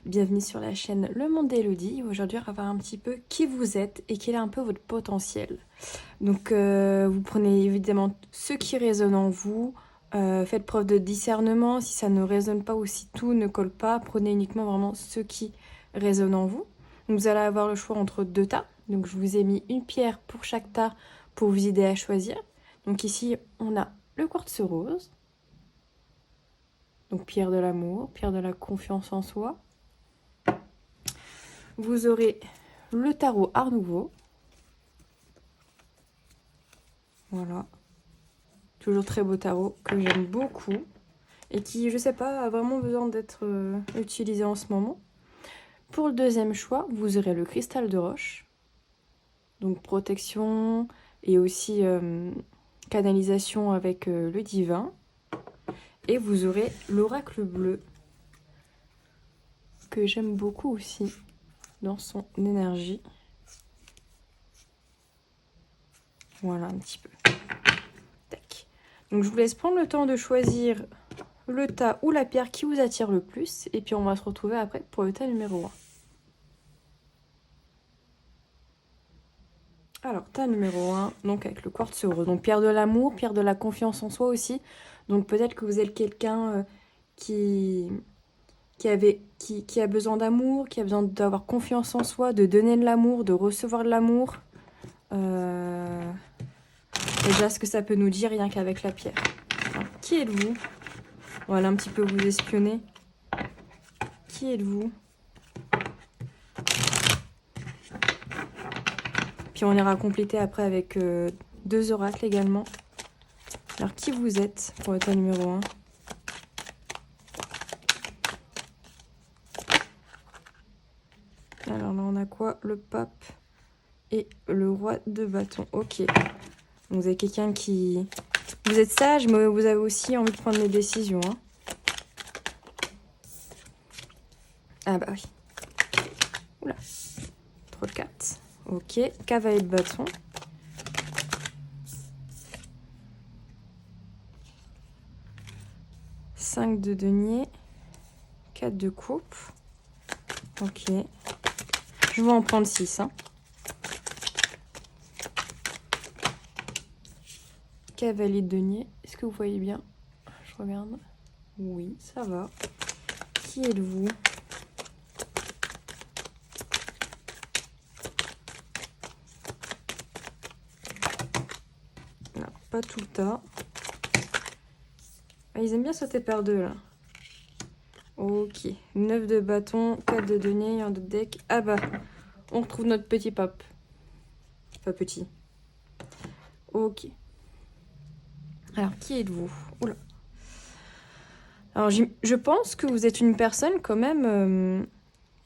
bienvenue sur la chaîne Le Monde d'Elodie. Aujourd'hui on va voir un petit peu qui vous êtes et quel est un peu votre potentiel. Donc vous prenez évidemment ce qui résonne en vous, faites preuve de discernement, si ça ne résonne pas ou si tout ne colle pas, prenez uniquement vraiment ce qui résonne en vous. Donc vous allez avoir le choix entre deux tas, donc je vous ai mis une pierre pour chaque tas pour vous aider à choisir. Donc ici on a le quartz rose. Donc pierre de l'amour, pierre de la confiance en soi. Vous aurez le tarot Art Nouveau. Voilà. Toujours très beau tarot que j'aime beaucoup. Et qui, je sais pas, a vraiment besoin d'être utilisé en ce moment. Pour le deuxième choix, vous aurez le cristal de roche. Donc protection et aussi canalisation avec le divin. Et vous aurez l'oracle bleu, que j'aime beaucoup aussi dans son énergie. Voilà un petit peu. Tac. Donc je vous laisse prendre le temps de choisir le tas ou la pierre qui vous attire le plus. Et puis on va se retrouver après pour le tas numéro 1. Alors, tas numéro 1, donc avec le quartz rose. Donc pierre de l'amour, pierre de la confiance en soi aussi. Donc peut-être que vous êtes quelqu'un qui a besoin d'amour, qui a besoin d'avoir confiance en soi, de donner de l'amour, de recevoir de l'amour. Déjà, ce que ça peut nous dire rien qu'avec la pierre. Alors, qui êtes-vous? On va aller un petit peu vous espionner. Qui êtes-vous? Puis on ira compléter après avec 2 oracles également. Alors, qui vous êtes pour le tas numéro 1? Alors là, on a quoi? Le pape et le roi de bâton. Ok. Donc, vous avez quelqu'un qui... Vous êtes sage, mais vous avez aussi envie de prendre des décisions. Hein. Ah bah oui. Oula. Trop de cartes. Ok. Cavalier de bâton. Cinq de denier. 4 de coupe. Ok. Je vais en prendre 6. Hein. Cavalier de denier. Est-ce que vous voyez bien? Je regarde. Oui, ça va. Qui êtes-vous? Non, pas tout le tas. Ah, ils aiment bien sauter par deux, là. Ok. 9 de bâton, 4 de denier, 1 de deck. Ah bah, on retrouve notre petit pape. Pas petit. Ok. Alors, qui êtes-vous? Oula. Alors, je pense que vous êtes une personne quand même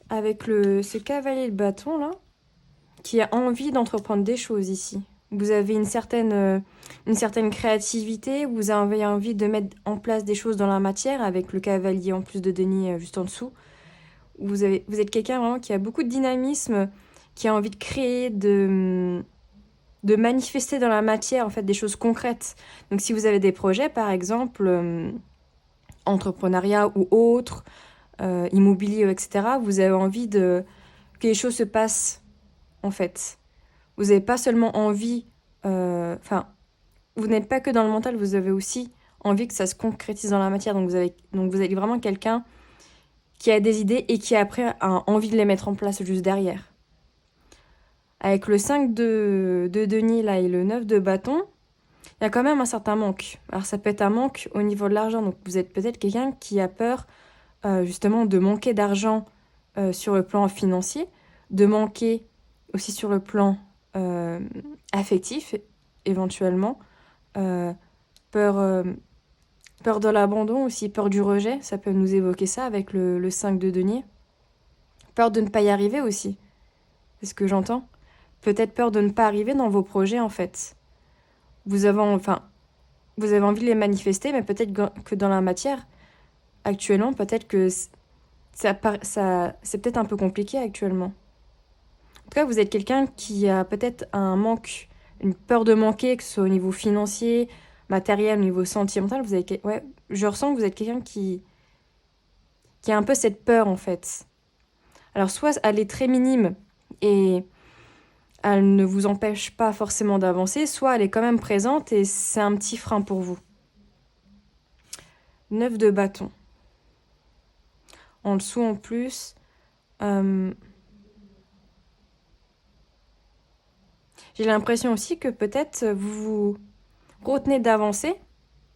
avec ce cavalier de bâton là, qui a envie d'entreprendre des choses ici. Vous avez une certaine créativité, vous avez envie de mettre en place des choses dans la matière avec le cavalier en plus de denier juste en dessous. Vous êtes quelqu'un vraiment qui a beaucoup de dynamisme, qui a envie de créer, de manifester dans la matière en fait des choses concrètes. Donc si vous avez des projets par exemple entrepreneuriat ou autre, immobilier, etc., vous avez envie que les choses se passent, en fait. Vous n'avez pas seulement envie... vous n'êtes pas que dans le mental, vous avez aussi envie que ça se concrétise dans la matière. Donc vous êtes vraiment quelqu'un qui a des idées et qui après a envie de les mettre en place juste derrière. Avec le 5 de denier là, et le 9 de bâton, il y a quand même un certain manque. Alors ça peut être un manque au niveau de l'argent. Donc vous êtes peut-être quelqu'un qui a peur justement de manquer d'argent sur le plan financier, de manquer aussi sur le plan affectif éventuellement, peur de l'abandon aussi, peur du rejet, ça peut nous évoquer ça avec le 5 de denier. Peur de ne pas y arriver aussi, c'est ce que j'entends. Peut-être peur de ne pas arriver dans vos projets en fait. Vous avez envie de les manifester, mais peut-être que dans la matière, actuellement, peut-être que c'est peut-être un peu compliqué actuellement. En tout cas, vous êtes quelqu'un qui a peut-être un manque, une peur de manquer, que ce soit au niveau financier, matériel, au niveau sentimental. Ouais, je ressens que vous êtes quelqu'un qui qui a un peu cette peur en fait. Alors soit elle est très minime et elle ne vous empêche pas forcément d'avancer, soit elle est quand même présente et c'est un petit frein pour vous. 9 de bâton. En dessous en plus, j'ai l'impression aussi que peut-être vous vous retenez d'avancer,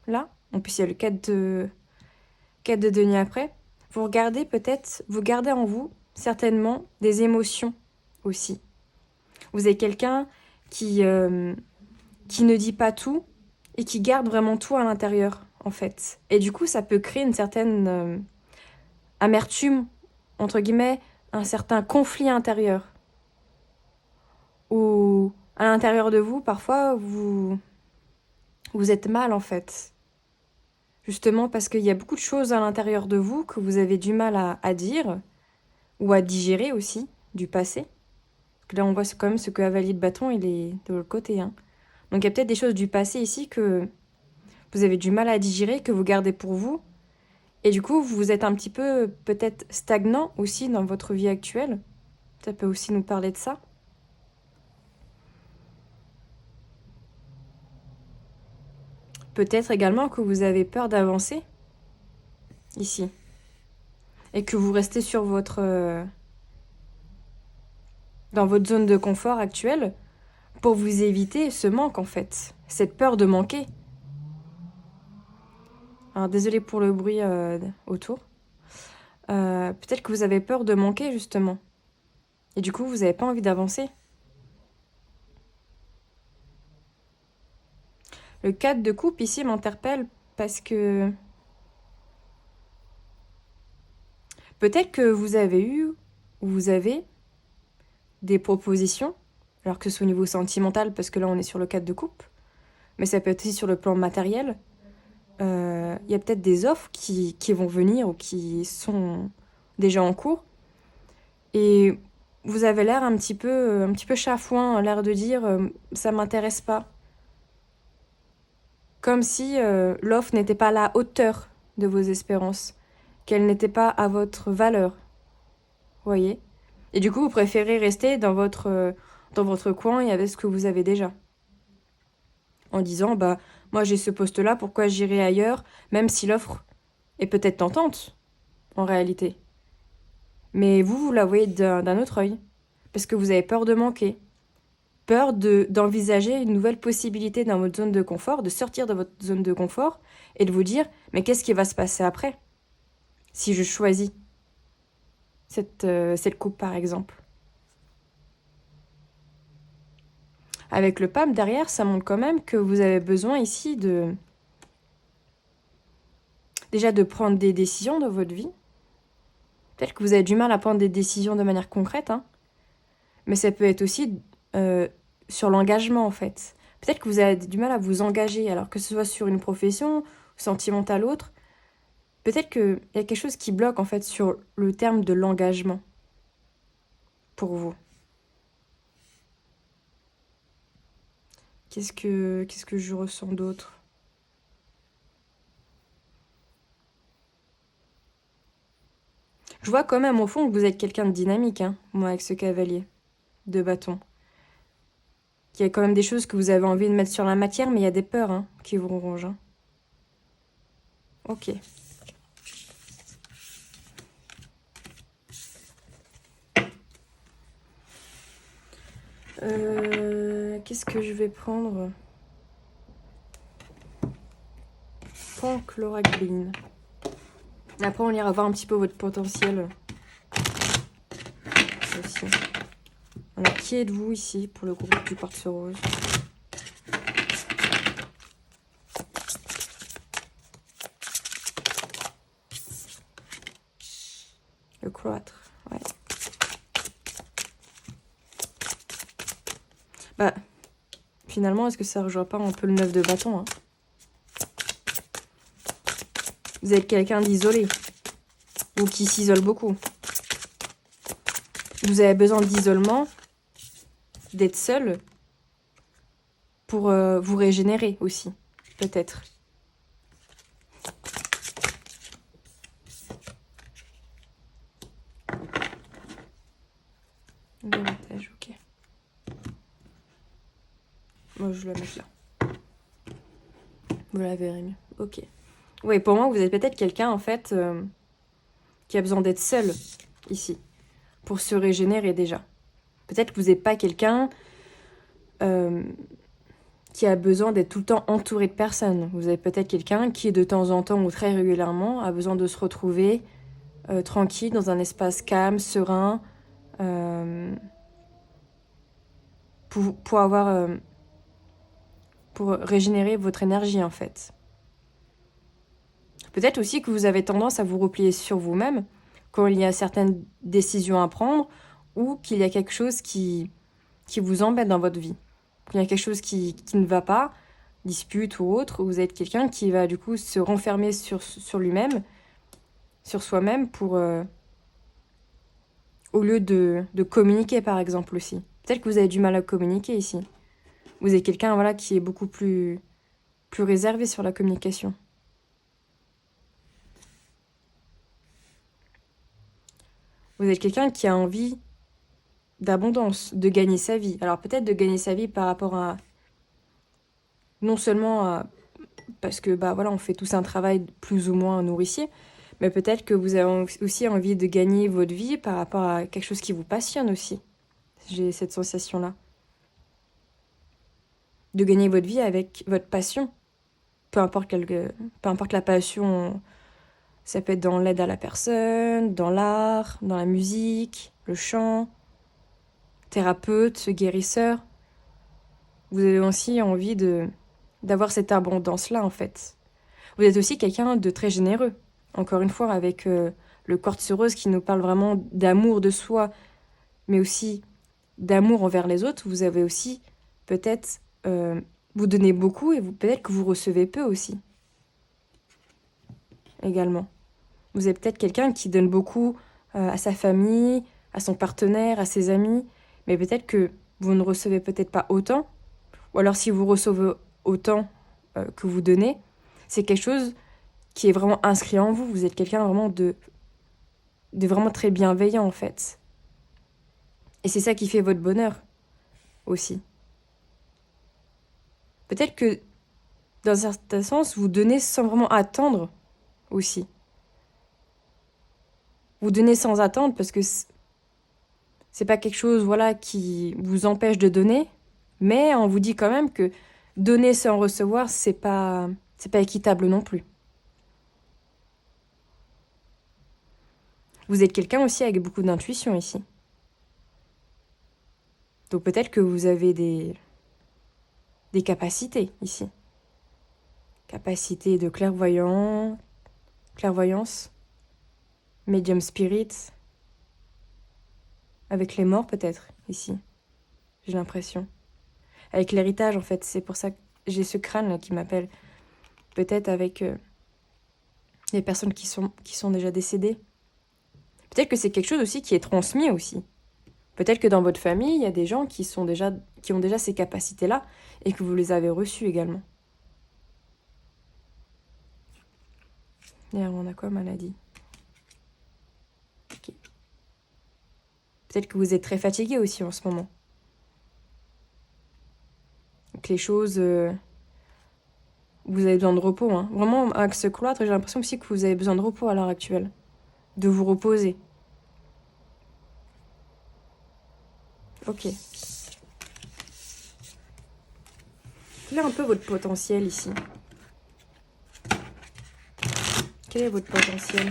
là. En plus il y a le 4 de denier après. Vous regardez peut-être, vous gardez en vous certainement des émotions aussi. Vous avez quelqu'un qui ne dit pas tout et qui garde vraiment tout à l'intérieur, en fait. Et du coup, ça peut créer une certaine amertume, entre guillemets, un certain conflit intérieur. Ou à l'intérieur de vous, parfois, vous êtes mal, en fait. Justement parce qu'il y a beaucoup de choses à l'intérieur de vous que vous avez du mal à dire, ou à digérer aussi, du passé. Parce que là, on voit quand même ce cavalier de bâton, il est de l'autre côté, hein. Donc il y a peut-être des choses du passé ici que vous avez du mal à digérer, que vous gardez pour vous. Et du coup, vous êtes un petit peu peut-être stagnant aussi dans votre vie actuelle. Ça peut aussi nous parler de ça. Peut-être également que vous avez peur d'avancer ici. Et que vous restez sur dans votre zone de confort actuelle pour vous éviter ce manque en fait. Cette peur de manquer. Alors désolé pour le bruit autour. Peut-être que vous avez peur de manquer justement. Et du coup, vous n'avez pas envie d'avancer. Le 4 de coupe ici m'interpelle parce que peut-être que vous avez eu ou vous avez des propositions, alors que ce soit au niveau sentimental, parce que là on est sur le 4 de coupe, mais ça peut être aussi sur le plan matériel. Il y a peut-être des offres qui vont venir ou qui sont déjà en cours. Et vous avez l'air un petit peu chafouin, l'air de dire ça m'intéresse pas. Comme si l'offre n'était pas à la hauteur de vos espérances, qu'elle n'était pas à votre valeur. Vous voyez ? Et du coup, vous préférez rester dans votre coin et avec ce que vous avez déjà. En disant, bah, moi j'ai ce poste-là, pourquoi j'irai ailleurs, même si l'offre est peut-être tentante, en réalité. Mais vous la voyez d'un autre œil. Parce que vous avez peur de manquer. Peur d'envisager une nouvelle possibilité dans votre zone de confort, de sortir de votre zone de confort et de vous dire, mais qu'est-ce qui va se passer après si je choisis cette coupe, par exemple. Avec le pape derrière, ça montre quand même que vous avez besoin ici déjà de prendre des décisions dans votre vie. Peut-être que vous avez du mal à prendre des décisions de manière concrète, hein. Mais ça peut être aussi sur l'engagement, en fait. Peut-être que vous avez du mal à vous engager, alors que ce soit sur une profession, sentimentale ou autre. Peut-être qu'il y a quelque chose qui bloque, en fait, sur le terme de l'engagement pour vous. Qu'est-ce que je ressens d'autre ? Je vois quand même au fond que vous êtes quelqu'un de dynamique, hein, moi, avec ce cavalier de bâton. Il y a quand même des choses que vous avez envie de mettre sur la matière, mais il y a des peurs hein, qui vous rongent. Hein. Ok. Qu'est-ce que je vais prendre ? Panchloracline. Après, on ira voir un petit peu votre potentiel. Aussi. Alors, qui êtes-vous ici pour le groupe du Quartz Rose ? Le cloître, ouais. Bah, finalement, est-ce que ça rejoint pas un peu le 9 de bâton hein ? Vous êtes quelqu'un d'isolé ou qui s'isole beaucoup. Vous avez besoin d'isolement, d'être seul pour vous régénérer aussi, peut-être. L'héritage, ok. Moi, je la mets là. Vous la verrez mieux. Ok. Oui, pour moi, vous êtes peut-être quelqu'un, en fait, qui a besoin d'être seul, ici, pour se régénérer déjà. Peut-être que vous n'êtes pas quelqu'un qui a besoin d'être tout le temps entouré de personnes. Vous êtes peut-être quelqu'un qui, de temps en temps ou très régulièrement, a besoin de se retrouver tranquille, dans un espace calme, serein, pour avoir... pour régénérer votre énergie, en fait. Peut-être aussi que vous avez tendance à vous replier sur vous-même quand il y a certaines décisions à prendre ou qu'il y a quelque chose qui vous embête dans votre vie. Qu'il y a quelque chose qui ne va pas, dispute ou autre, vous êtes quelqu'un qui va du coup se renfermer sur lui-même, sur soi-même pour... au lieu de communiquer, par exemple, aussi. Peut-être que vous avez du mal à communiquer ici. Vous êtes quelqu'un voilà, qui est beaucoup plus réservé sur la communication. Vous êtes quelqu'un qui a envie d'abondance, de gagner sa vie. Alors peut-être de gagner sa vie par rapport à... Non seulement à... Parce que bah voilà, on fait tous un travail plus ou moins nourricier, mais peut-être que vous avez aussi envie de gagner votre vie par rapport à quelque chose qui vous passionne aussi. J'ai cette sensation-là. De gagner votre vie avec votre passion. Peu importe la passion, ça peut être dans l'aide à la personne, dans l'art, dans la musique, le chant, thérapeute, guérisseur. Vous avez aussi envie d'avoir cette abondance-là, en fait. Vous êtes aussi quelqu'un de très généreux. Encore une fois, avec le quartz rose qui nous parle vraiment d'amour de soi, mais aussi d'amour envers les autres. Vous avez aussi, peut-être, vous donnez beaucoup et peut-être que vous recevez peu aussi. Également. Vous êtes peut-être quelqu'un qui donne beaucoup à sa famille, à son partenaire, à ses amis, mais peut-être que vous ne recevez peut-être pas autant. Ou alors si vous recevez autant que vous donnez, c'est quelque chose qui est vraiment inscrit en vous. Vous êtes quelqu'un vraiment de vraiment très bienveillant en fait. Et c'est ça qui fait votre bonheur aussi. Peut-être que dans un certain sens, vous donnez sans vraiment attendre aussi. Vous donnez sans attendre parce que c'est pas quelque chose voilà, qui vous empêche de donner, mais on vous dit quand même que donner sans recevoir, c'est pas équitable non plus. Vous êtes quelqu'un aussi avec beaucoup d'intuition ici. Donc peut-être que vous avez des capacités ici. Capacité de clairvoyance, médium spirit, avec les morts peut-être ici, j'ai l'impression. Avec l'héritage en fait, c'est pour ça que j'ai ce crâne là qui m'appelle. Peut-être avec les personnes qui sont déjà décédées. Peut-être que c'est quelque chose aussi qui est transmis aussi. Peut-être que dans votre famille, il y a des gens qui ont déjà ces capacités-là et que vous les avez reçues également. Et alors, on a quoi, maladie? Okay. Peut-être que vous êtes très fatigué aussi en ce moment. Que les choses... vous avez besoin de repos. Hein. Vraiment, avec ce cloître, j'ai l'impression aussi que vous avez besoin de repos à l'heure actuelle. De vous reposer. Ok. Quel est un peu votre potentiel ici? Quel est votre potentiel?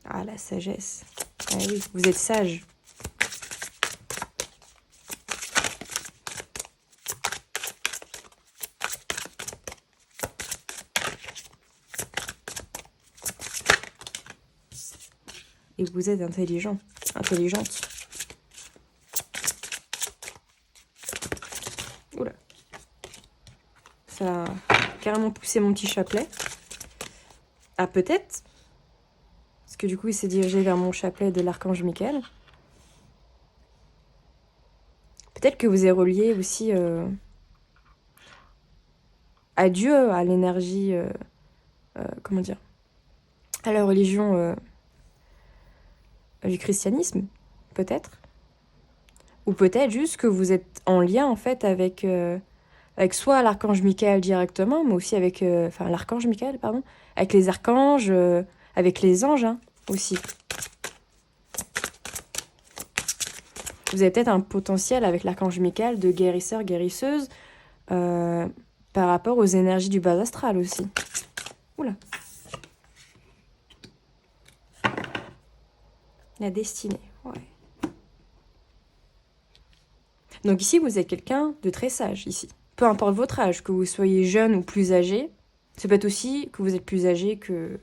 Ah, la sagesse. Ah oui, vous êtes sage. Et vous êtes intelligente. Oula. Ça a carrément poussé mon petit chapelet. Ah, peut-être. Parce que du coup, il s'est dirigé vers mon chapelet de l'archange Michael. peut-être que vous êtes relié aussi à Dieu, à l'énergie, comment dire, à la religion du christianisme, peut-être. Ou peut-être juste que vous êtes en lien, en fait, avec soit l'archange Michael directement, mais aussi avec... Enfin, l'archange Michael, pardon. Avec les archanges, avec les anges, hein, aussi. Vous avez peut-être un potentiel avec l'archange Michael de guérisseur, guérisseuse, par rapport aux énergies du bas astral aussi. Oula. La destinée, ouais. Donc ici, vous êtes quelqu'un de très sage, ici. Peu importe votre âge, que vous soyez jeune ou plus âgé. Ça peut être aussi que vous êtes plus âgé que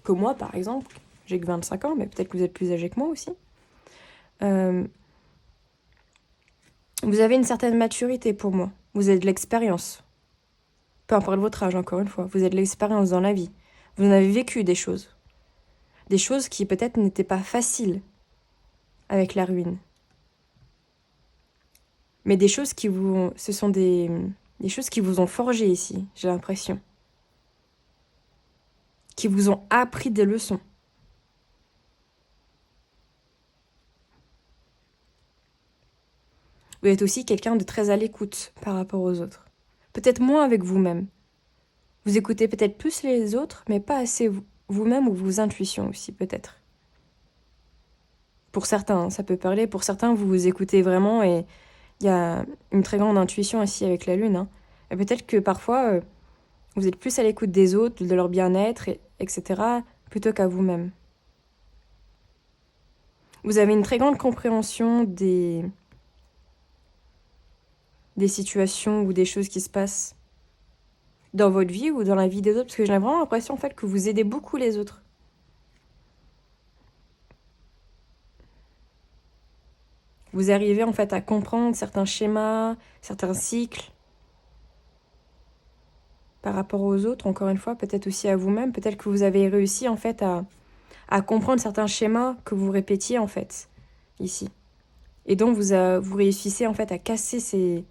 moi, par exemple. J'ai que 25 ans, mais peut-être que vous êtes plus âgé que moi aussi. Vous avez une certaine maturité pour moi. Vous avez de l'expérience. Peu importe votre âge, encore une fois. Vous avez de l'expérience dans la vie. Vous en avez vécu des choses. Des choses qui peut-être n'étaient pas faciles avec la ruine. Mais des choses qui vous... Ce sont des choses qui vous ont forgé ici, j'ai l'impression. Qui vous ont appris des leçons. Vous êtes aussi quelqu'un de très à l'écoute par rapport aux autres. Peut-être moins avec vous-même. Vous écoutez peut-être plus les autres, mais pas assez vous-même ou vos intuitions aussi, peut-être. Pour certains, ça peut parler. Pour certains, vous vous écoutez vraiment et il y a une très grande intuition ici avec la lune. Hein. Et peut-être que parfois, vous êtes plus à l'écoute des autres, de leur bien-être, etc., plutôt qu'à vous-même. Vous avez une très grande compréhension des situations ou des choses qui se passent dans votre vie ou dans la vie des autres, parce que j'ai vraiment l'impression en fait que vous aidez beaucoup les autres. Vous arrivez en fait à comprendre certains schémas, certains cycles par rapport aux autres, encore une fois, peut-être aussi à vous-même, peut-être que vous avez réussi en fait à comprendre certains schémas que vous répétiez en fait ici. Et donc vous réussissez en fait à casser ces...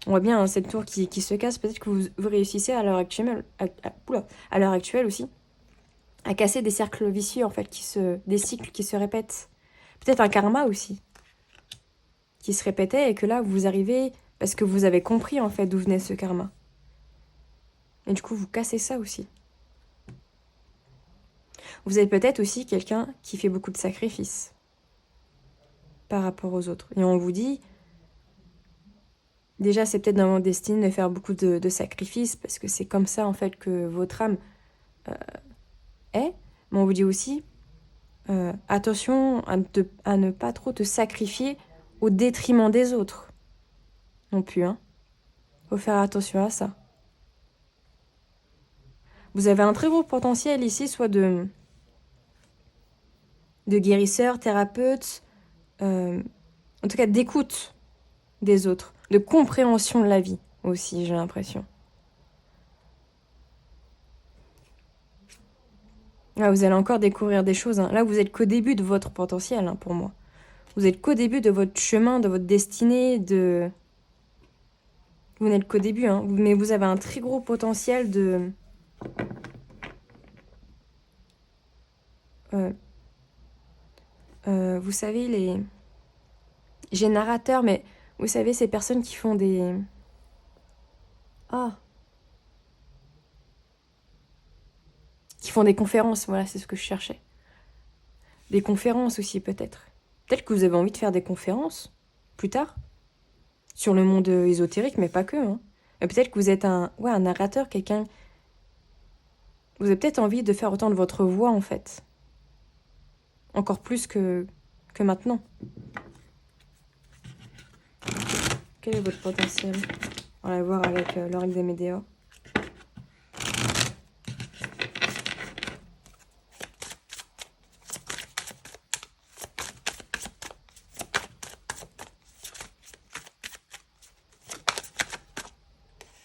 On voit bien hein, cette tour qui se casse, peut-être que vous réussissez à l'heure actuelle, à l'heure actuelle aussi, à casser des cercles vicieux en fait, des cycles qui se répètent. Peut-être un karma aussi, qui se répétait et que là vous arrivez parce que vous avez compris en fait d'où venait ce karma. Et du coup vous cassez ça aussi. Vous êtes peut-être aussi quelqu'un qui fait beaucoup de sacrifices par rapport aux autres. Et on vous dit, déjà c'est peut-être dans votre destinée de faire beaucoup de sacrifices parce que c'est comme ça en fait que votre âme est. Mais on vous dit aussi, attention à ne pas trop te sacrifier au détriment des autres. Non plus, hein. Faut faire attention à ça. Vous avez un très gros potentiel ici, soit de guérisseur, thérapeute, en tout cas d'écoute des autres, de compréhension de la vie aussi, j'ai l'impression. Là, vous allez encore découvrir des choses. Hein. Là, vous êtes qu'au début de votre potentiel, hein, pour moi. Vous êtes qu'au début de votre chemin, de votre destinée, Vous n'êtes qu'au début, hein, mais vous avez un très gros potentiel de... vous savez, les générateurs, mais vous savez, ces personnes qui font des... qui font des conférences, voilà, c'est ce que je cherchais. Des conférences aussi, peut-être. Peut-être que vous avez envie de faire des conférences, plus tard, sur le monde ésotérique, mais pas que, hein. Et peut-être que vous êtes un narrateur, quelqu'un... Vous avez peut-être envie de faire autant de votre voix, en fait. Encore plus que maintenant. Quel est votre potentiel? On va voir avec l'oracle des Médéors.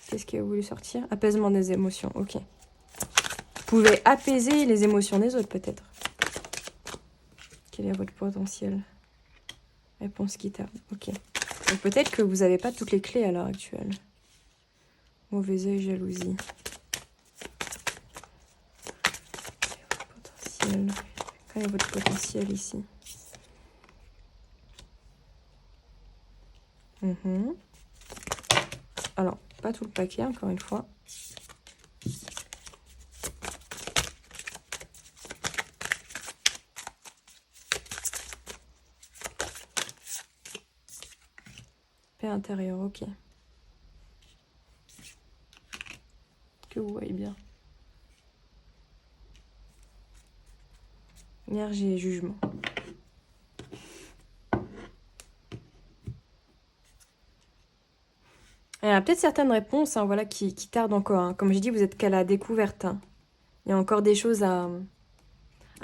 Qu'est-ce qui a voulu sortir? Apaisement des émotions, ok. Vous pouvez apaiser les émotions des autres, peut-être. Quel est votre potentiel? Réponse qui tarde, ok. Donc peut-être que vous n'avez pas toutes les clés à l'heure actuelle. Mauvais œil, jalousie. Potentiel. Quel est votre potentiel ici? Alors, pas tout le paquet, encore une fois. Paix intérieure, ok. Que vous voyez bien. Énergie et jugement. Il y a peut-être certaines réponses voilà, qui tardent encore. Hein. Comme j'ai dit, vous êtes qu'à la découverte. Hein. Il y a encore des choses à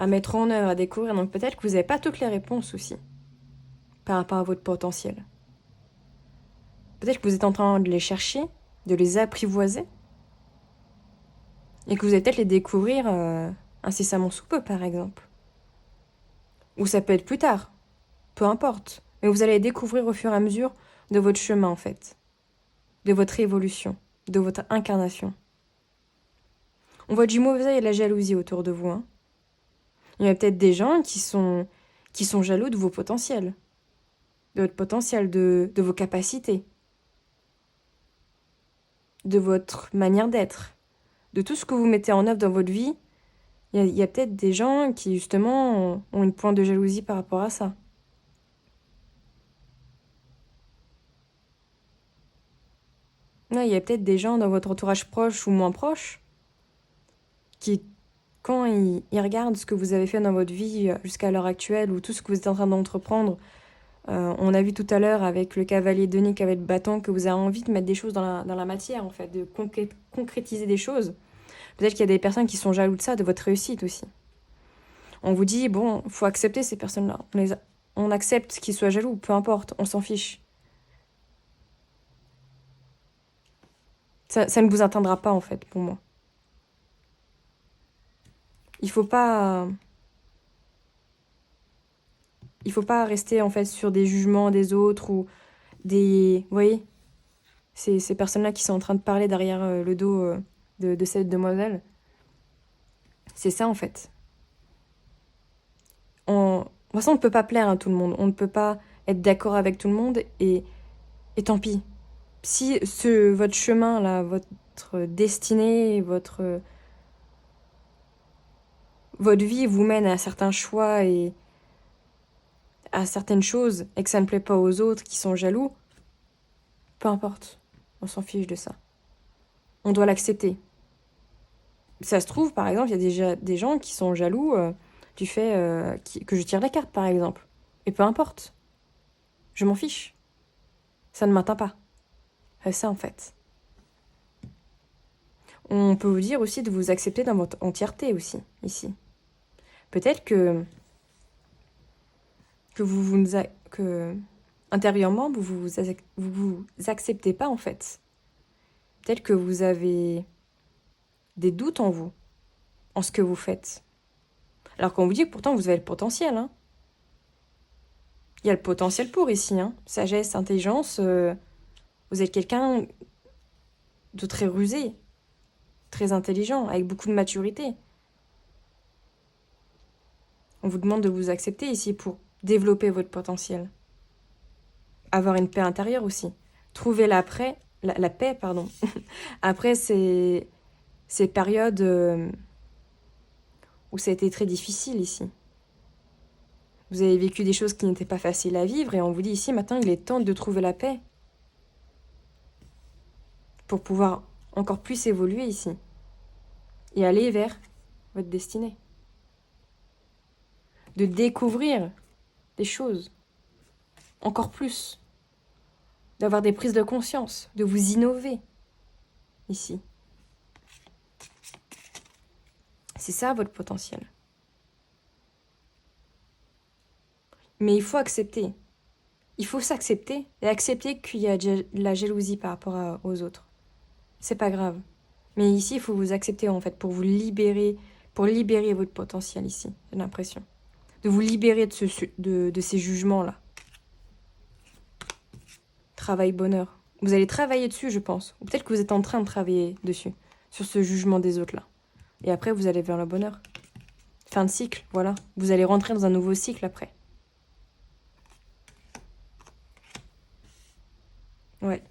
mettre en œuvre, à découvrir. Donc peut-être que vous n'avez pas toutes les réponses aussi par rapport à votre potentiel. Peut-être que vous êtes en train de les chercher, de les apprivoiser. Et que vous allez peut-être les découvrir incessamment sous peu, par exemple. Ou ça peut être plus tard. Peu importe. Mais vous allez les découvrir au fur et à mesure de votre chemin, en fait. De votre évolution, de votre incarnation. On voit du mauvais œil et de la jalousie autour de vous. Hein. Il y a peut-être des gens qui sont jaloux de vos potentiels, de votre potentiel, de vos capacités, de votre manière d'être, de tout ce que vous mettez en œuvre dans votre vie. Il y a peut-être des gens qui, justement, ont une pointe de jalousie par rapport à ça. Il y a peut-être des gens dans votre entourage proche ou moins proche qui, quand ils regardent ce que vous avez fait dans votre vie jusqu'à l'heure actuelle ou tout ce que vous êtes en train d'entreprendre, on a vu tout à l'heure avec le cavalier de Denis avec le bâton que vous avez envie de mettre des choses dans la matière, en fait, de concrétiser des choses. Peut-être qu'il y a des personnes qui sont jaloux de ça, de votre réussite aussi. On vous dit, bon, il faut accepter ces personnes-là. On accepte qu'ils soient jaloux, peu importe, on s'en fiche. Ça ne vous atteindra pas, en fait, pour moi. Il faut pas rester, en fait, sur des jugements des autres ou des... Vous voyez, ces personnes-là qui sont en train de parler derrière le dos de cette demoiselle. C'est ça, en fait. De toute façon, on ne peut pas plaire à tout le monde. On ne peut pas être d'accord avec tout le monde et tant pis. Si votre chemin, là, votre destinée, votre vie vous mène à certains choix et à certaines choses et que ça ne plaît pas aux autres qui sont jaloux, peu importe. On s'en fiche de ça. On doit l'accepter. Ça se trouve, par exemple, il y a déjà des gens qui sont jaloux du fait que je tire la carte, par exemple. Et peu importe. Je m'en fiche. Ça ne m'atteint pas. C'est ça, en fait. On peut vous dire aussi de vous accepter dans votre entièreté aussi, ici. Peut-être que intérieurement, vous acceptez pas, en fait. Peut-être que vous avez des doutes en vous, en ce que vous faites. Alors qu'on vous dit que pourtant, vous avez le potentiel. Hein. Il y a le potentiel pour ici. Hein. Sagesse, intelligence, vous êtes quelqu'un de très rusé, très intelligent, avec beaucoup de maturité. On vous demande de vous accepter ici pour développer votre potentiel. Avoir une paix intérieure aussi. Trouver la paix, pardon. Après ces périodes où ça a été très difficile ici. Vous avez vécu des choses qui n'étaient pas faciles à vivre et on vous dit ici, maintenant, il est temps de trouver la paix pour pouvoir encore plus évoluer ici et aller vers votre destinée. De découvrir des choses encore plus, d'avoir des prises de conscience, de vous innover ici. C'est ça votre potentiel. Mais il faut accepter. Il faut s'accepter et accepter qu'il y a de la jalousie par rapport aux autres. C'est pas grave. Mais ici, il faut vous accepter en fait pour libérer votre potentiel ici, j'ai l'impression. De vous libérer de ces jugements-là. travail bonheur. Vous allez travailler dessus, je pense. Ou peut-être que vous êtes en train de travailler dessus, sur ce jugement des autres là. Et après, vous allez vers le bonheur. Fin de cycle, voilà. Vous allez rentrer dans un nouveau cycle après. Ouais.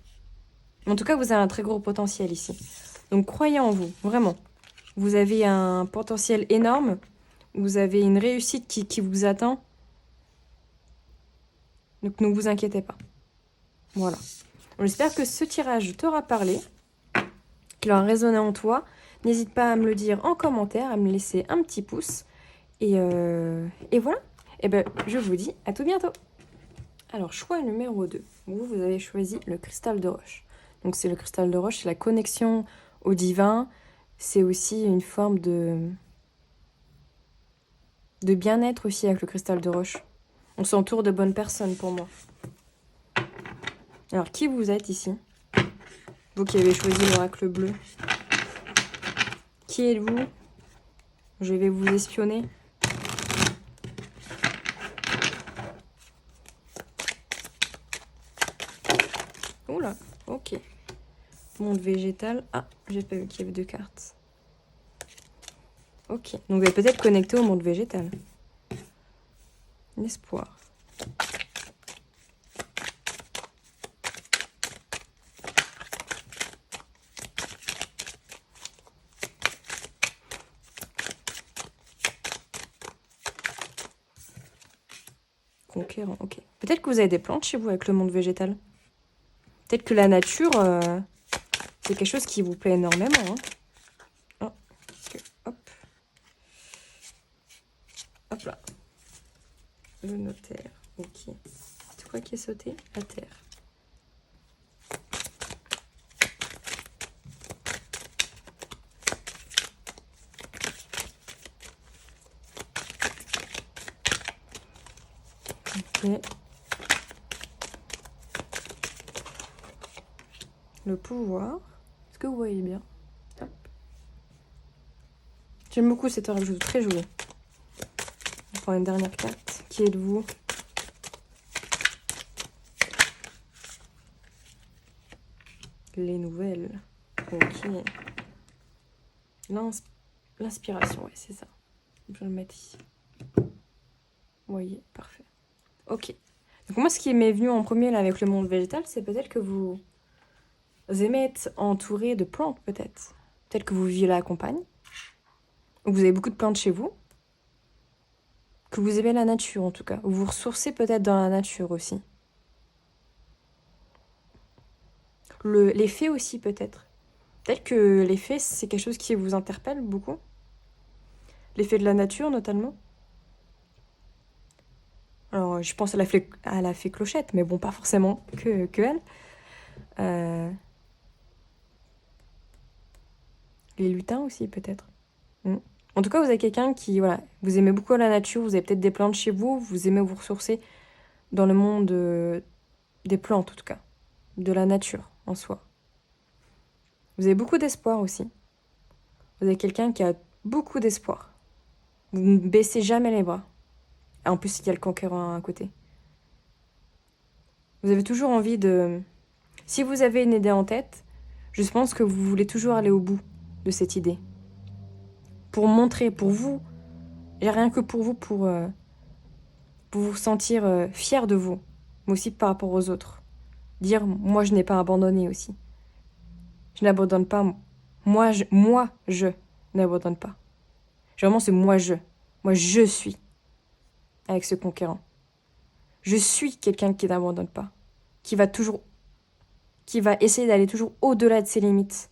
En tout cas, vous avez un très gros potentiel ici. Donc, croyez en vous, vraiment. Vous avez un potentiel énorme. Vous avez une réussite qui vous attend. Donc, ne vous inquiétez pas. Voilà. J'espère que ce tirage t'aura parlé, qu'il aura résonné en toi. N'hésite pas à me le dire en commentaire, à me laisser un petit pouce. Et voilà. Et ben, je vous dis à tout bientôt. Alors, choix numéro 2. Vous avez choisi le cristal de roche. Donc, c'est le cristal de roche, c'est la connexion au divin. C'est aussi une forme de bien-être aussi avec le cristal de roche. On s'entoure de bonnes personnes pour moi. Alors, qui vous êtes ici? Vous qui avez choisi l'oracle bleu. Qui êtes-vous? Je vais vous espionner. Oula, ok. Monde végétal. Ah, j'ai pas vu qu'il y avait 2 cartes. Ok, donc vous êtes peut-être connecté au monde végétal. L'espoir. Conquérant, ok. Peut-être que vous avez des plantes chez vous avec le monde végétal. Peut-être que la nature, c'est quelque chose qui vous plaît énormément. Hein. Oh, okay. Hop. Hop là. Le notaire, ok. C'est quoi qui est sauté? La terre. Ok. Le pouvoir. Est-ce que vous voyez bien? Hop. J'aime beaucoup cette oracle, je trouve très jolie. On prend une dernière carte. Qui êtes-vous? Les nouvelles. Ok. L'inspiration, ouais, c'est ça. Je vais le mettre ici. Vous voyez, parfait. Ok. Donc moi, ce qui m'est venu en premier là avec le monde végétal, c'est peut-être que vous aimez être entouré de plantes, peut-être. Peut-être que vous vivez à la campagne. Ou vous avez beaucoup de plantes chez vous. Que vous aimez la nature, en tout cas. Ou vous ressourcez peut-être dans la nature aussi. Les fées aussi, peut-être. Peut-être que les fées, c'est quelque chose qui vous interpelle beaucoup. Les fées de la nature, notamment. Alors, je pense à la fée Clochette, mais bon, pas forcément que elle. Les lutins aussi, peut-être. En tout cas, vous avez quelqu'un qui, voilà, vous aimez beaucoup la nature, vous avez peut-être des plantes chez vous, vous aimez vous ressourcer dans le monde des plantes, en tout cas. De la nature, en soi. Vous avez beaucoup d'espoir aussi. Vous avez quelqu'un qui a beaucoup d'espoir. Vous ne baissez jamais les bras. Et en plus, il y a le conquérant à côté. Vous avez toujours envie de... Si vous avez une idée en tête, je pense que vous voulez toujours aller au bout de cette idée. Pour montrer, pour vous, et rien que pour vous, pour vous sentir fier de vous, mais aussi par rapport aux autres. Dire, moi, je n'ai pas abandonné aussi. Je n'abandonne pas. Moi, je n'abandonne pas. Vraiment, c'est moi, je. Moi, je suis avec ce conquérant. Je suis quelqu'un qui n'abandonne pas. Qui va essayer d'aller toujours au-delà de ses limites.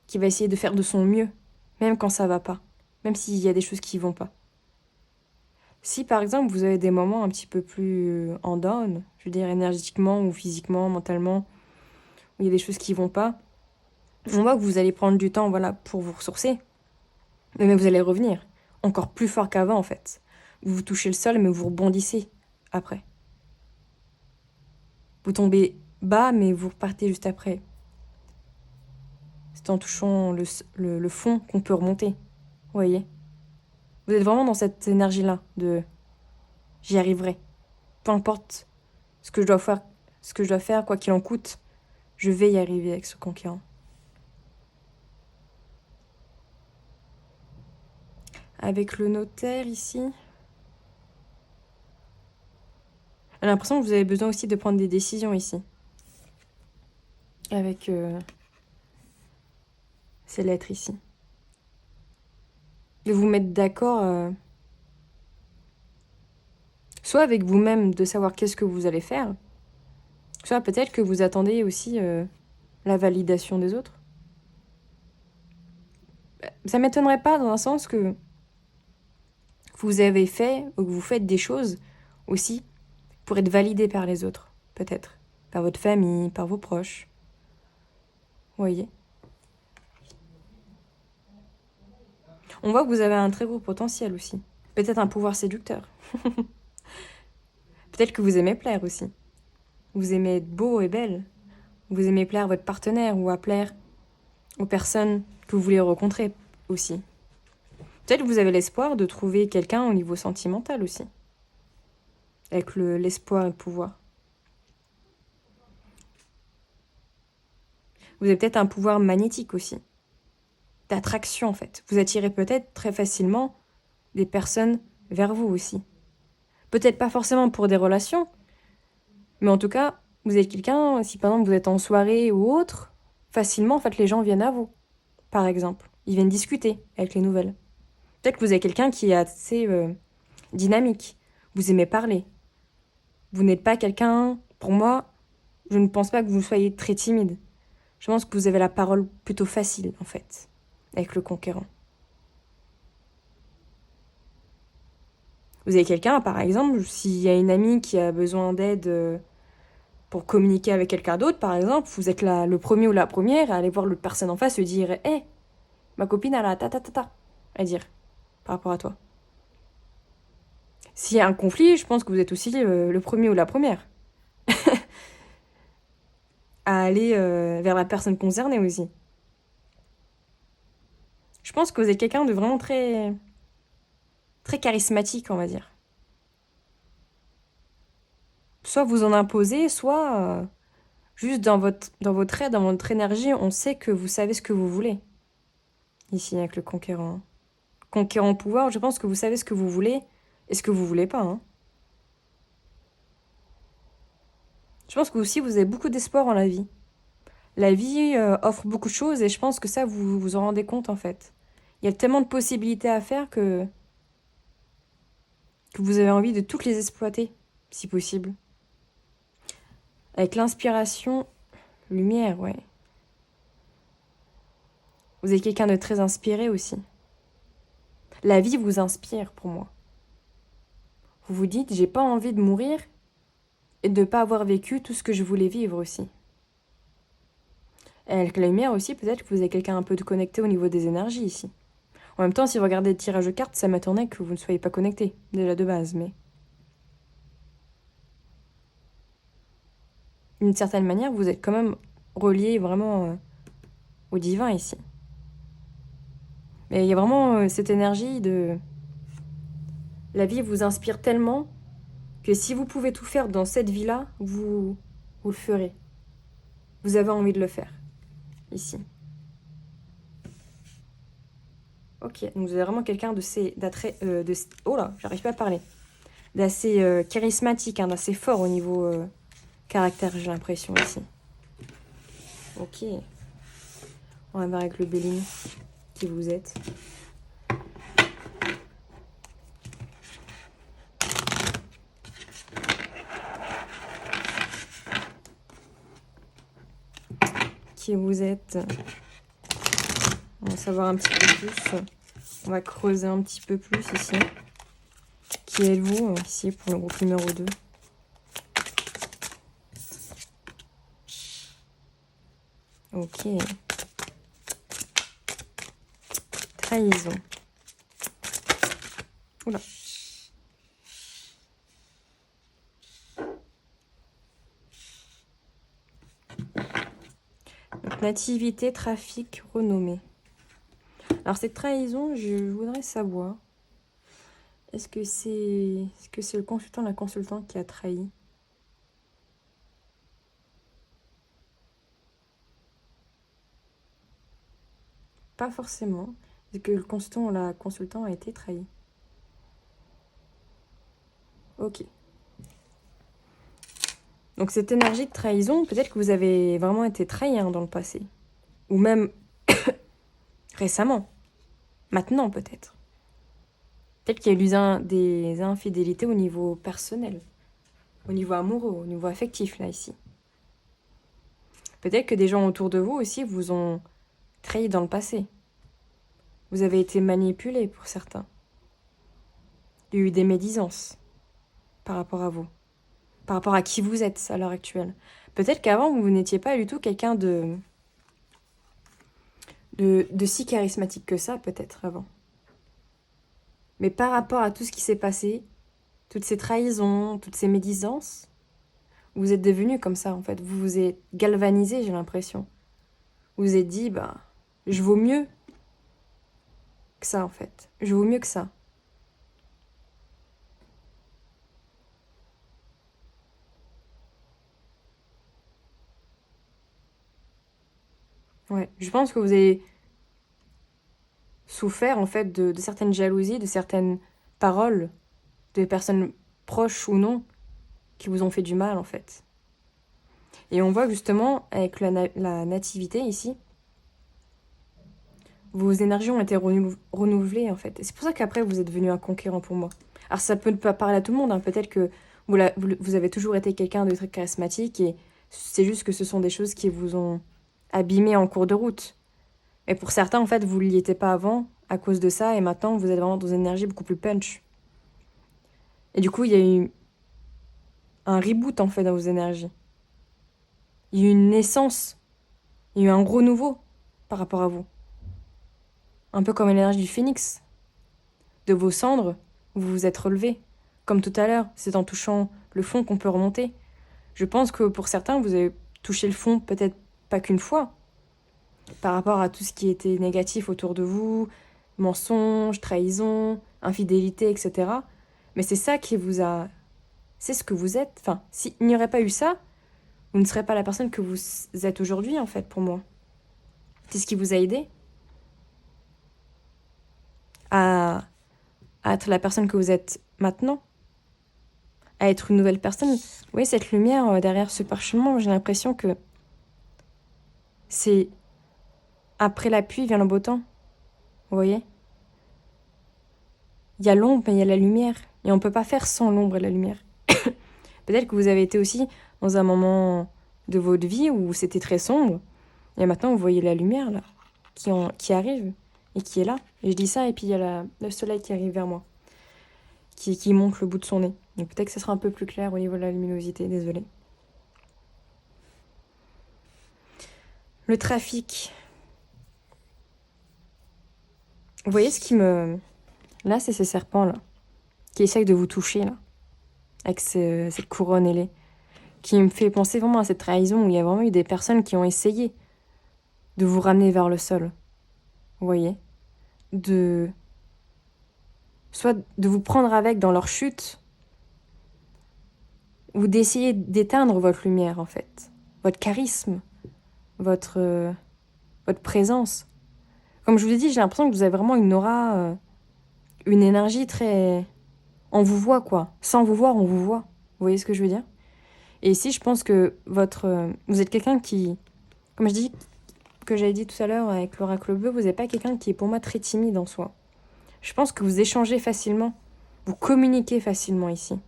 Qui va essayer de faire de son mieux, même quand ça va pas. Même s'il y a des choses qui vont pas. Si par exemple vous avez des moments un petit peu plus en down, je veux dire énergétiquement ou physiquement, mentalement, où il y a des choses qui vont pas, on voit que vous allez prendre du temps, voilà, pour vous ressourcer. Mais vous allez revenir encore plus fort qu'avant en fait. Vous touchez le sol, mais vous rebondissez après. Vous tombez bas, mais vous repartez juste après. C'est en touchant le fond qu'on peut remonter. Vous voyez? Vous êtes vraiment dans cette énergie-là de j'y arriverai. peu importe ce que je dois faire, quoi qu'il en coûte, je vais y arriver avec ce conquérant. Avec le notaire ici, j'ai l'impression que vous avez besoin aussi de prendre des décisions ici. Avec ces lettres ici. De vous mettre d'accord, soit avec vous-même, de savoir qu'est-ce que vous allez faire, soit peut-être que vous attendez aussi la validation des autres. Ça m'étonnerait pas dans un sens que vous avez fait ou que vous faites des choses aussi pour être validé par les autres, peut-être. Par votre famille, par vos proches. Vous voyez? On voit que vous avez un très gros potentiel aussi. Peut-être un pouvoir séducteur. Peut-être que vous aimez plaire aussi. Vous aimez être beau et belle. Vous aimez plaire à votre partenaire ou à plaire aux personnes que vous voulez rencontrer aussi. Peut-être que vous avez l'espoir de trouver quelqu'un au niveau sentimental aussi. Avec l'espoir et le pouvoir. Vous avez peut-être un pouvoir magnétique aussi. D'attraction en fait. Vous attirez peut-être très facilement des personnes vers vous aussi. Peut-être pas forcément pour des relations, mais en tout cas, vous êtes quelqu'un, si par exemple vous êtes en soirée ou autre, facilement en fait les gens viennent à vous, par exemple. Ils viennent discuter avec les nouvelles. Peut-être que vous avez quelqu'un qui est assez dynamique. Vous aimez parler. Vous n'êtes pas quelqu'un, pour moi, je ne pense pas que vous soyez très timide. Je pense que vous avez la parole plutôt facile en fait, avec le conquérant. Vous avez quelqu'un, par exemple, s'il y a une amie qui a besoin d'aide pour communiquer avec quelqu'un d'autre, par exemple, vous êtes le premier ou la première à aller voir l'autre personne en face et dire « Hé, ma copine, elle a ta, à dire par rapport à toi. » S'il y a un conflit, je pense que vous êtes aussi le premier ou la première à aller vers la personne concernée aussi. Je pense que vous êtes quelqu'un de vraiment très, très charismatique, on va dire. Soit vous en imposez, soit juste dans votre aide, dans votre énergie, on sait que vous savez ce que vous voulez. Ici, avec le conquérant. Conquérant pouvoir, je pense que vous savez ce que vous voulez et ce que vous voulez pas. Hein. Je pense que aussi, vous avez beaucoup d'espoir en la vie. La vie offre beaucoup de choses et je pense que ça, vous vous en rendez compte en fait. Il y a tellement de possibilités à faire que vous avez envie de toutes les exploiter, si possible. Avec l'inspiration, lumière, ouais. Vous êtes quelqu'un de très inspiré aussi. La vie vous inspire pour moi. Vous vous dites, j'ai pas envie de mourir et de pas avoir vécu tout ce que je voulais vivre aussi. Et avec la lumière aussi, peut-être que vous avez quelqu'un un peu de connecté au niveau des énergies ici. En même temps, si vous regardez le tirage de cartes, ça m'étonnerait que vous ne soyez pas connecté, déjà de base, mais... D'une certaine manière, vous êtes quand même relié vraiment au divin ici. Mais il y a vraiment cette énergie de... La vie vous inspire tellement que si vous pouvez tout faire dans cette vie-là, vous le ferez. Vous avez envie de le faire, ici. Ok, donc vous avez vraiment quelqu'un oh là, j'arrive pas à parler. D'assez charismatique, hein, d'assez fort au niveau caractère, j'ai l'impression, ici. Ok. On va voir avec le Béline qui vous êtes. Qui vous êtes. On va savoir un petit peu plus. On va creuser un petit peu plus ici. Qui êtes-vous ici pour le groupe numéro 2? Ok. Trahison. Oula. Donc, nativité, trafic, renommée. Alors cette trahison, je voudrais savoir, Est-ce que c'est le consultant, la consultante qui a trahi? Pas forcément. Est-ce que le consultant ou la consultante a été trahi? Ok. Donc cette énergie de trahison, peut-être que vous avez vraiment été trahi dans le passé. Ou même récemment. Maintenant peut-être. Peut-être qu'il y a eu des infidélités au niveau personnel. Au niveau amoureux, au niveau affectif là ici. Peut-être que des gens autour de vous aussi vous ont trahi dans le passé. Vous avez été manipulé pour certains. Il y a eu des médisances par rapport à vous. Par rapport à qui vous êtes à l'heure actuelle. Peut-être qu'avant, vous n'étiez pas du tout quelqu'un de si charismatique que ça, peut-être, avant. Mais par rapport à tout ce qui s'est passé, toutes ces trahisons, toutes ces médisances, vous êtes devenu comme ça, en fait. Vous vous êtes galvanisé, j'ai l'impression. Vous vous êtes dit, bah, je vaux mieux que ça, en fait. Je vaux mieux que ça. Ouais, je pense que vous avez souffert, en fait, de certaines jalousies, de certaines paroles, de personnes proches ou non, qui vous ont fait du mal, en fait. Et on voit justement, avec la nativité ici, vos énergies ont été renouvelées, en fait. Et c'est pour ça qu'après, vous êtes devenu un conquérant pour moi. Alors, ça peut ne pas parler à tout le monde, hein. Peut-être que vous avez toujours été quelqu'un de très charismatique et c'est juste que ce sont des choses qui vous ont abîmé en cours de route. Et pour certains, en fait, vous ne l'étiez pas avant à cause de ça et maintenant, vous êtes vraiment dans une énergie beaucoup plus punch. Et du coup, il y a eu un reboot, en fait, dans vos énergies. Il y a eu une naissance. Il y a eu un renouveau par rapport à vous. Un peu comme l'énergie du phénix. De vos cendres, vous vous êtes relevé. Comme tout à l'heure, c'est en touchant le fond qu'on peut remonter. Je pense que pour certains, vous avez touché le fond peut-être pas qu'une fois. Par rapport à tout ce qui était négatif autour de vous, mensonges, trahison, infidélité, etc. Mais c'est ça qui vous a... C'est ce que vous êtes. Enfin, s'il n'y aurait pas eu ça, vous ne serez pas la personne que vous êtes aujourd'hui, en fait, pour moi. C'est ce qui vous a aidé à être la personne que vous êtes maintenant, à être une nouvelle personne. Oui, cette lumière derrière ce parchemin, j'ai l'impression que c'est après la pluie vient le beau temps. Vous voyez? Il y a l'ombre, mais il y a la lumière. Et on ne peut pas faire sans l'ombre et la lumière. Peut-être que vous avez été aussi dans un moment de votre vie où c'était très sombre. Et maintenant, vous voyez la lumière là, qui arrive et qui est là. Et je dis ça, et puis il y a le soleil qui arrive vers moi, qui monte le bout de son nez. Donc peut-être que ce sera un peu plus clair au niveau de la luminosité, désolée. Le trafic. Vous voyez ce qui me... Là, c'est ces serpents, là, qui essayent de vous toucher, là, avec cette couronne ailée, qui me fait penser vraiment à cette trahison où il y a vraiment eu des personnes qui ont essayé de vous ramener vers le sol. Vous voyez? Soit de vous prendre avec dans leur chute, ou d'essayer d'éteindre votre lumière, en fait. Votre charisme, votre présence. Comme je vous ai dit, j'ai l'impression que vous avez vraiment une aura, une énergie très... On vous voit, quoi. Sans vous voir, on vous voit. Vous voyez ce que je veux dire? Et ici, je pense que vous êtes quelqu'un qui... Comme je dis, que j'avais dit tout à l'heure avec l'oracle bleu, vous n'êtes pas quelqu'un qui est pour moi très timide en soi. Je pense que vous échangez facilement. Vous communiquez facilement ici.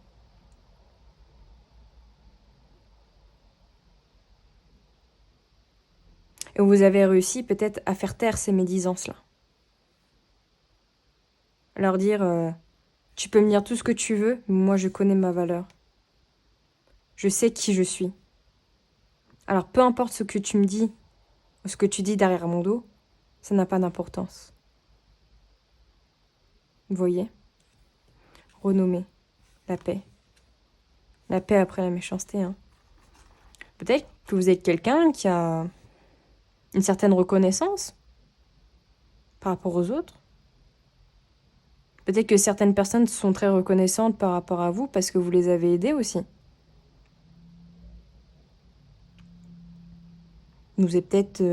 Et vous avez réussi peut-être à faire taire ces médisances-là. Leur dire, tu peux me dire tout ce que tu veux, mais moi je connais ma valeur. Je sais qui je suis. Alors peu importe ce que tu me dis, ou ce que tu dis derrière mon dos, ça n'a pas d'importance. Vous voyez? Renommer la paix. La paix après la méchanceté. Hein. Peut-être que vous êtes quelqu'un qui a une certaine reconnaissance par rapport aux autres. Peut-être que certaines personnes sont très reconnaissantes par rapport à vous parce que vous les avez aidées aussi. Vous êtes peut-être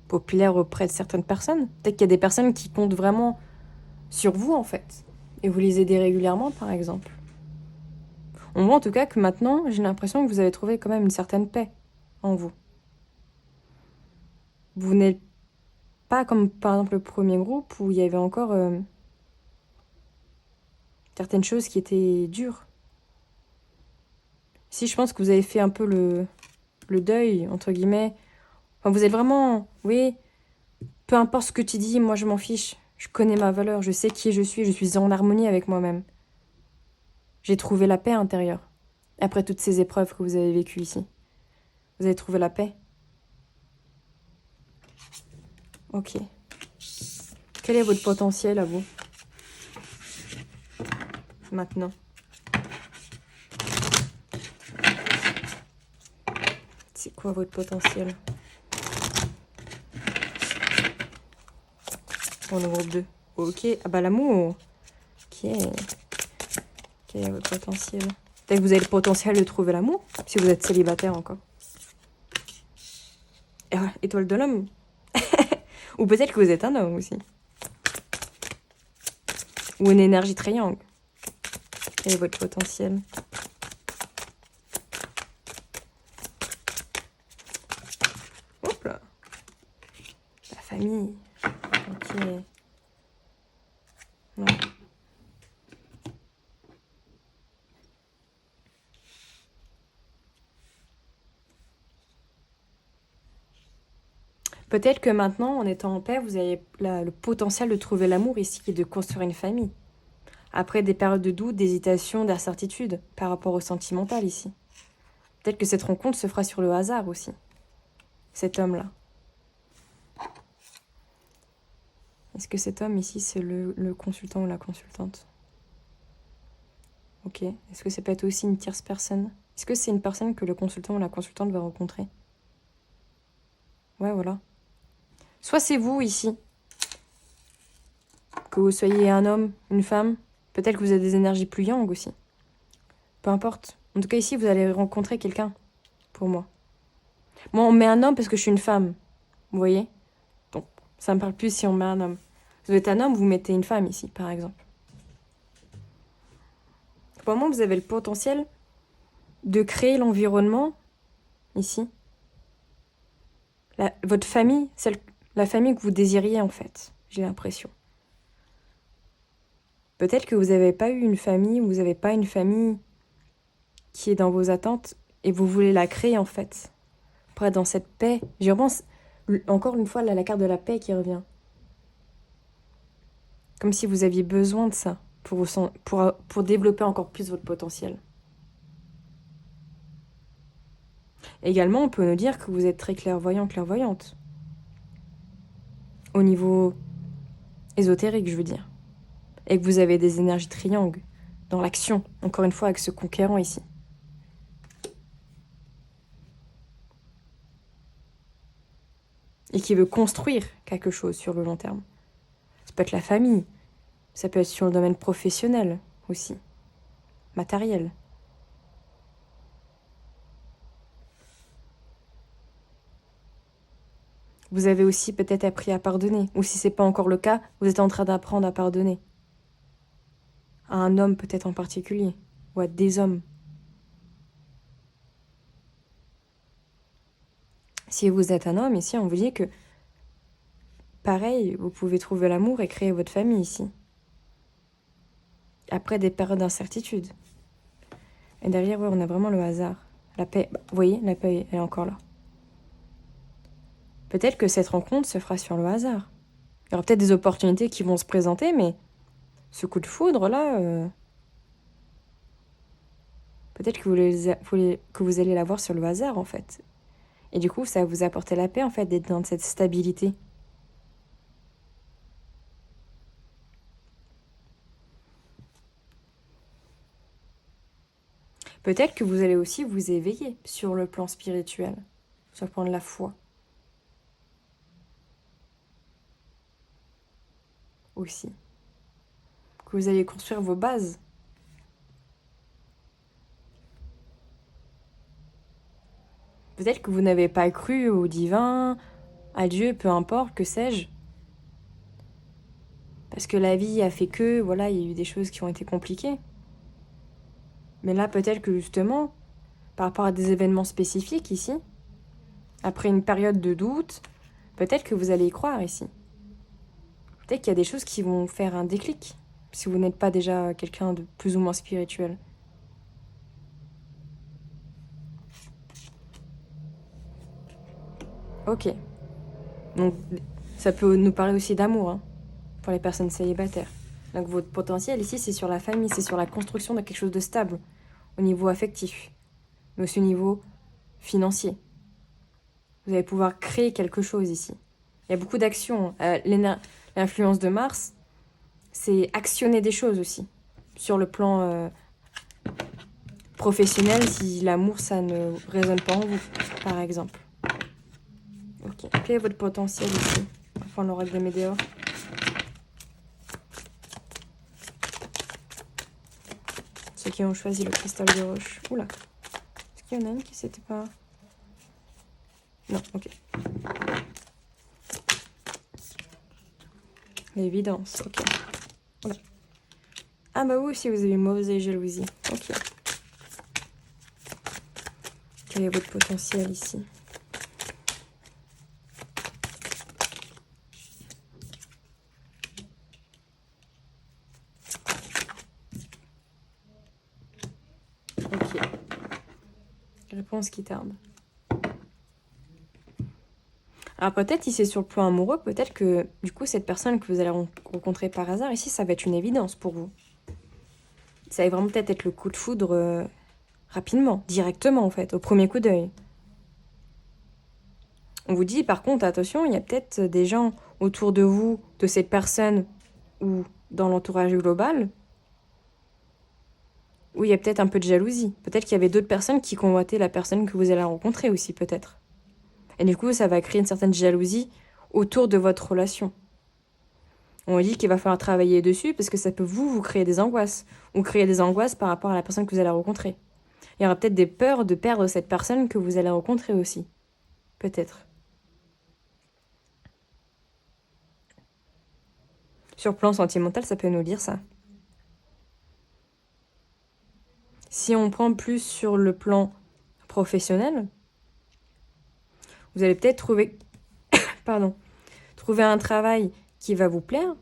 populaire auprès de certaines personnes. Peut-être qu'il y a des personnes qui comptent vraiment sur vous, en fait. Et vous les aidez régulièrement, par exemple. On voit en tout cas que maintenant, j'ai l'impression que vous avez trouvé quand même une certaine paix en vous. Vous n'êtes pas comme, par exemple, le premier groupe où il y avait encore certaines choses qui étaient dures. Si je pense que vous avez fait un peu le deuil, entre guillemets. Enfin, vous êtes vraiment, oui, peu importe ce que tu dis, moi je m'en fiche. Je connais ma valeur, je sais qui je suis en harmonie avec moi-même. J'ai trouvé la paix intérieure. Après toutes ces épreuves que vous avez vécues ici. Vous avez trouvé la paix? Ok. Quel est votre potentiel à vous? Maintenant. C'est quoi votre potentiel? Pour le groupe 2. Ok. Ah bah l'amour. Ok. Quel est votre potentiel? Peut-être que vous avez le potentiel de trouver l'amour, si vous êtes célibataire encore. Ah, étoile de l'homme. Ou peut-être que vous êtes un homme aussi. Ou une énergie triangle. Quel est votre potentiel? Hop là. La famille. Ok. Ouais. Peut-être que maintenant, en étant en paix, vous avez le potentiel de trouver l'amour ici et de construire une famille. Après des périodes de doute, d'hésitation, d'incertitude par rapport au sentimental ici. Peut-être que cette rencontre se fera sur le hasard aussi. Cet homme-là. Est-ce que cet homme ici, c'est le consultant ou la consultante? Ok. Est-ce que ça peut être aussi une tierce personne? Est-ce que c'est une personne que le consultant ou la consultante va rencontrer? Ouais, voilà. Soit c'est vous ici. Que vous soyez un homme, une femme. Peut-être que vous avez des énergies plus yang aussi. Peu importe. En tout cas, ici, vous allez rencontrer quelqu'un. Pour moi. Moi, on met un homme parce que je suis une femme. Vous voyez? Donc, ça me parle plus si on met un homme. Vous êtes un homme, vous mettez une femme ici, par exemple. Pour moi, vous avez le potentiel de créer l'environnement, ici. Votre famille, la famille que vous désiriez, en fait. J'ai l'impression. Peut-être que vous n'avez pas eu une famille, ou vous n'avez pas une famille qui est dans vos attentes, et vous voulez la créer, en fait. Pour être dans cette paix. Je pense, encore une fois, là, la carte de la paix qui revient. Comme si vous aviez besoin de ça pour développer encore plus votre potentiel. Également, on peut nous dire que vous êtes très clairvoyant, clairvoyante. Au niveau ésotérique, je veux dire. Et que vous avez des énergies triangles dans l'action, encore une fois avec ce conquérant ici. Et qui veut construire quelque chose sur le long terme. Ça peut être la famille, ça peut être sur le domaine professionnel aussi, matériel. Vous avez aussi peut-être appris à pardonner, ou si c'est pas encore le cas, vous êtes en train d'apprendre à pardonner. À un homme peut-être en particulier, ou à des hommes. Si vous êtes un homme, ici, on vous dit que, pareil, vous pouvez trouver l'amour et créer votre famille ici. Après des périodes d'incertitude. Et derrière, ouais, on a vraiment le hasard. La paix, vous voyez, la paix, elle est encore là. Peut-être que cette rencontre se fera sur le hasard. Il y aura peut-être des opportunités qui vont se présenter, mais ce coup de foudre, là, peut-être que vous allez l'avoir sur le hasard, en fait. Et du coup, ça va vous apporter la paix, en fait, d'être dans cette stabilité. Peut-être que vous allez aussi vous éveiller sur le plan spirituel, sur le plan de la foi. Aussi. Que que vous allez construire vos bases. Peut-être que vous n'avez pas cru au divin, à Dieu, peu importe, que sais-je. Parce que la vie a fait que, voilà, il y a eu des choses qui ont été compliquées. Mais là, peut-être que justement, par rapport à des événements spécifiques ici, après une période de doute, peut-être que vous allez y croire ici. Peut-être qu'il y a des choses qui vont faire un déclic, si vous n'êtes pas déjà quelqu'un de plus ou moins spirituel. Ok. Donc, ça peut nous parler aussi d'amour, hein, pour les personnes célibataires. Donc, votre potentiel ici, c'est sur la famille, c'est sur la construction de quelque chose de stable, au niveau affectif, mais aussi au niveau financier. Vous allez pouvoir créer quelque chose ici. Il y a beaucoup d'actions. L'influence de Mars, c'est actionner des choses aussi. Sur le plan professionnel, si l'amour, ça ne résonne pas en vous, par exemple. Ok. Quel est votre potentiel ici? Enfin, l'oracle des météores. Ceux qui ont choisi le cristal de roche. Oula. Est-ce qu'il y en a une qui s'était pas... Non, ok. L'évidence, ok. Oula. Ah bah oui, si vous avez une mauvaise jalousie. Ok. Quel est votre potentiel ici? Ok. Réponse qui tarde. Alors peut-être si c'est sur le plan amoureux, peut-être que du coup cette personne que vous allez rencontrer par hasard ici, ça va être une évidence pour vous. Ça va vraiment peut-être être le coup de foudre rapidement, directement en fait, au premier coup d'œil. On vous dit par contre, attention, il y a peut-être des gens autour de vous, de cette personne ou dans l'entourage global, où il y a peut-être un peu de jalousie. Peut-être qu'il y avait d'autres personnes qui convoitaient la personne que vous allez rencontrer aussi peut-être. Et du coup, ça va créer une certaine jalousie autour de votre relation. On dit qu'il va falloir travailler dessus parce que ça peut vous créer des angoisses. Ou créer des angoisses par rapport à la personne que vous allez rencontrer. Il y aura peut-être des peurs de perdre cette personne que vous allez rencontrer aussi. Peut-être. Sur le plan sentimental, ça peut nous dire ça. Si on prend plus sur le plan professionnel, vous allez peut-être trouver un travail qui va vous plaire,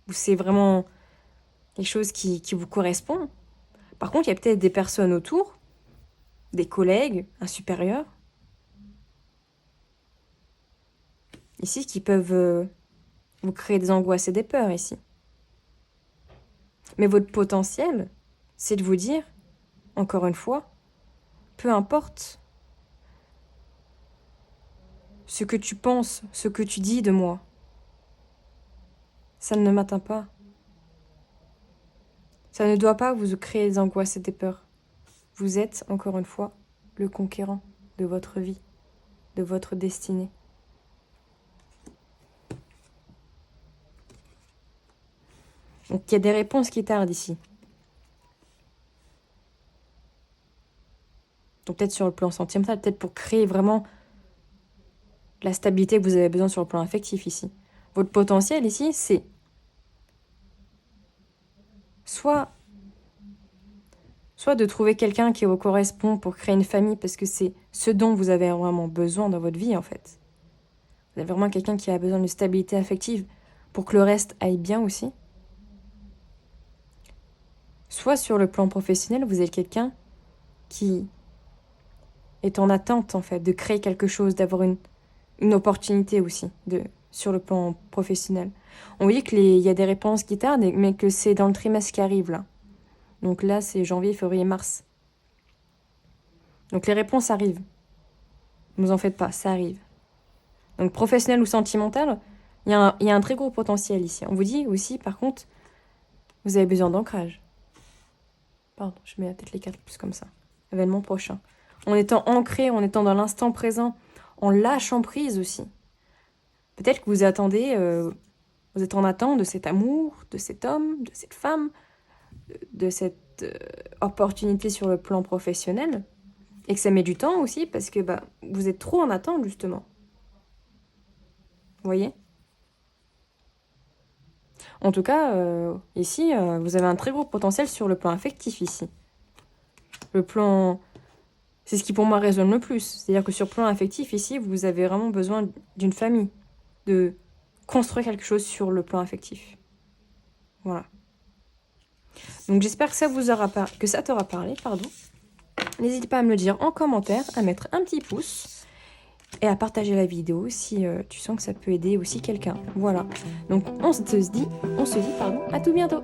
où c'est vraiment quelque chose qui vous correspond. Par contre, il y a peut-être des personnes autour, des collègues, un supérieur, ici, qui peuvent vous créer des angoisses et des peurs ici. Mais votre potentiel, c'est de vous dire, encore une fois, peu importe ce que tu penses, ce que tu dis de moi, ça ne m'atteint pas. Ça ne doit pas vous créer des angoisses et des peurs. Vous êtes, encore une fois, le conquérant de votre vie, de votre destinée. Donc il y a des réponses qui tardent ici. Donc peut-être sur le plan sentimental, peut-être pour créer vraiment la stabilité que vous avez besoin sur le plan affectif ici. Votre potentiel ici, c'est soit de trouver quelqu'un qui vous correspond pour créer une famille parce que c'est ce dont vous avez vraiment besoin dans votre vie en fait. Vous avez vraiment quelqu'un qui a besoin de stabilité affective pour que le reste aille bien aussi. Soit sur le plan professionnel, vous êtes quelqu'un qui est en attente en fait de créer quelque chose, d'avoir une opportunité aussi sur le plan professionnel. On dit qu'il y a des réponses qui tardent, mais que c'est dans le trimestre qui arrive là. Donc là, c'est janvier, février, mars. Donc les réponses arrivent. Ne vous en faites pas, ça arrive. Donc professionnel ou sentimental, il y a un très gros potentiel ici. On vous dit aussi, par contre, vous avez besoin d'ancrage. Pardon, je mets peut-être les cartes plus comme ça. Événement prochain. En étant ancré, en étant dans l'instant présent, en lâchant prise aussi. Peut-être que vous attendez Vous êtes en attente de cet amour, de cet homme, de cette femme, de cette opportunité sur le plan professionnel. Et que ça met du temps aussi parce que bah, vous êtes trop en attente, justement. Vous voyez? En tout cas, ici, vous avez un très gros potentiel sur le plan affectif, ici. Le plan... C'est ce qui, pour moi, résonne le plus. C'est-à-dire que sur le plan affectif, ici, vous avez vraiment besoin d'une famille. De construire quelque chose sur le plan affectif. Voilà. Donc, j'espère que ça t'aura parlé, pardon. N'hésite pas à me le dire en commentaire, à mettre un petit pouce et à partager la vidéo si tu sens que ça peut aider aussi quelqu'un. Voilà. Donc on se dit à tout bientôt.